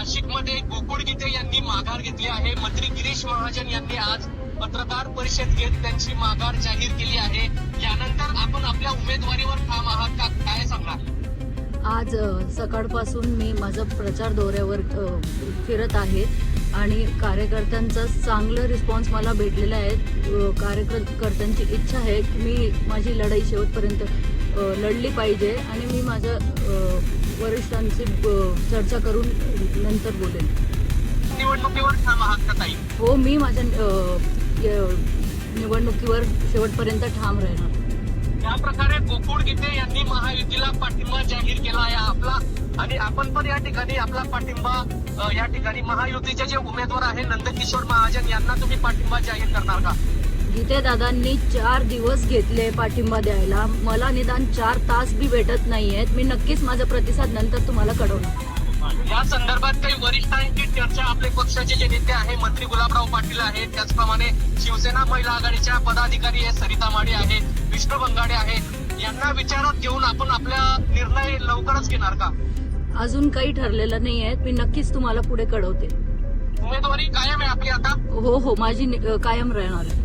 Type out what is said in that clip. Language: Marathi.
नाशिकमध्ये गोकुळ गीते यांनी माघार घेतली आहे। मंत्री गिरीश महाजन यांनी आज पत्रकार परिषद घेत त्यांची माघार जाहीर केली आहे। यानंतर आपण आपल्या उमेदवारीवर ठाम आहात का, काय सांगणार? आज सकाळपासून मी माझं प्रचार दौऱ्यावर फिरत आहे आणि कार्यकर्त्यांचा चांगला रिस्पॉन्स मला भेटलेला आहे। कार्यकर्त्यांची इच्छा आहे की मी माझी लढाई शेवटपर्यंत लढली पाहिजे आणि मी माझ्या वरिष्ठांची चर्चा करून नंतर बोलेन। निवडणुकीवर ठाम आहात का ताई? हो, मी माझ्या निवडणुकीवर शेवटपर्यंत ठाम राहणार। या प्रकारे गोकुळ गीते यांनी महायुतीला पाठिंबा जाहीर केला आहे आपला, आणि आपण पण या ठिकाणी आपला पाठिंबा या ठिकाणी महायुतीचे जे उमेदवार आहे नंदकिशोर महाजन यांना तुम्ही पाठिंबा जाहीर करणार का? गीते दादांनी 4 दिवस घेतले पाठिंबा द्यायला, मला निदान 4 तास बी भेटत नाहीयेत। मी नक्कीच माझा प्रतिसाद नंतर तुम्हाला कळवणार। या संदर्भात काही वरिष्ठांची चर्चा आपले पक्षाचे जे नेते आहे मंत्री गुलाबराव पाटील आहेत, त्याचप्रमाणे शिवसेना महिला आघाडीच्या पदाधिकारी आहे सरिता माडे आहे, विष्णू बंगाडे आहे, यांना विचारात घेऊन आपण आपला निर्णय लवकरच घेणार का? अजून काही ठरलेलं नाहीये, मी नक्कीच तुम्हाला पुढे कळवते। उमेदवारी कायम आहे आपली आता? हो, माझी कायम राहणार आहे।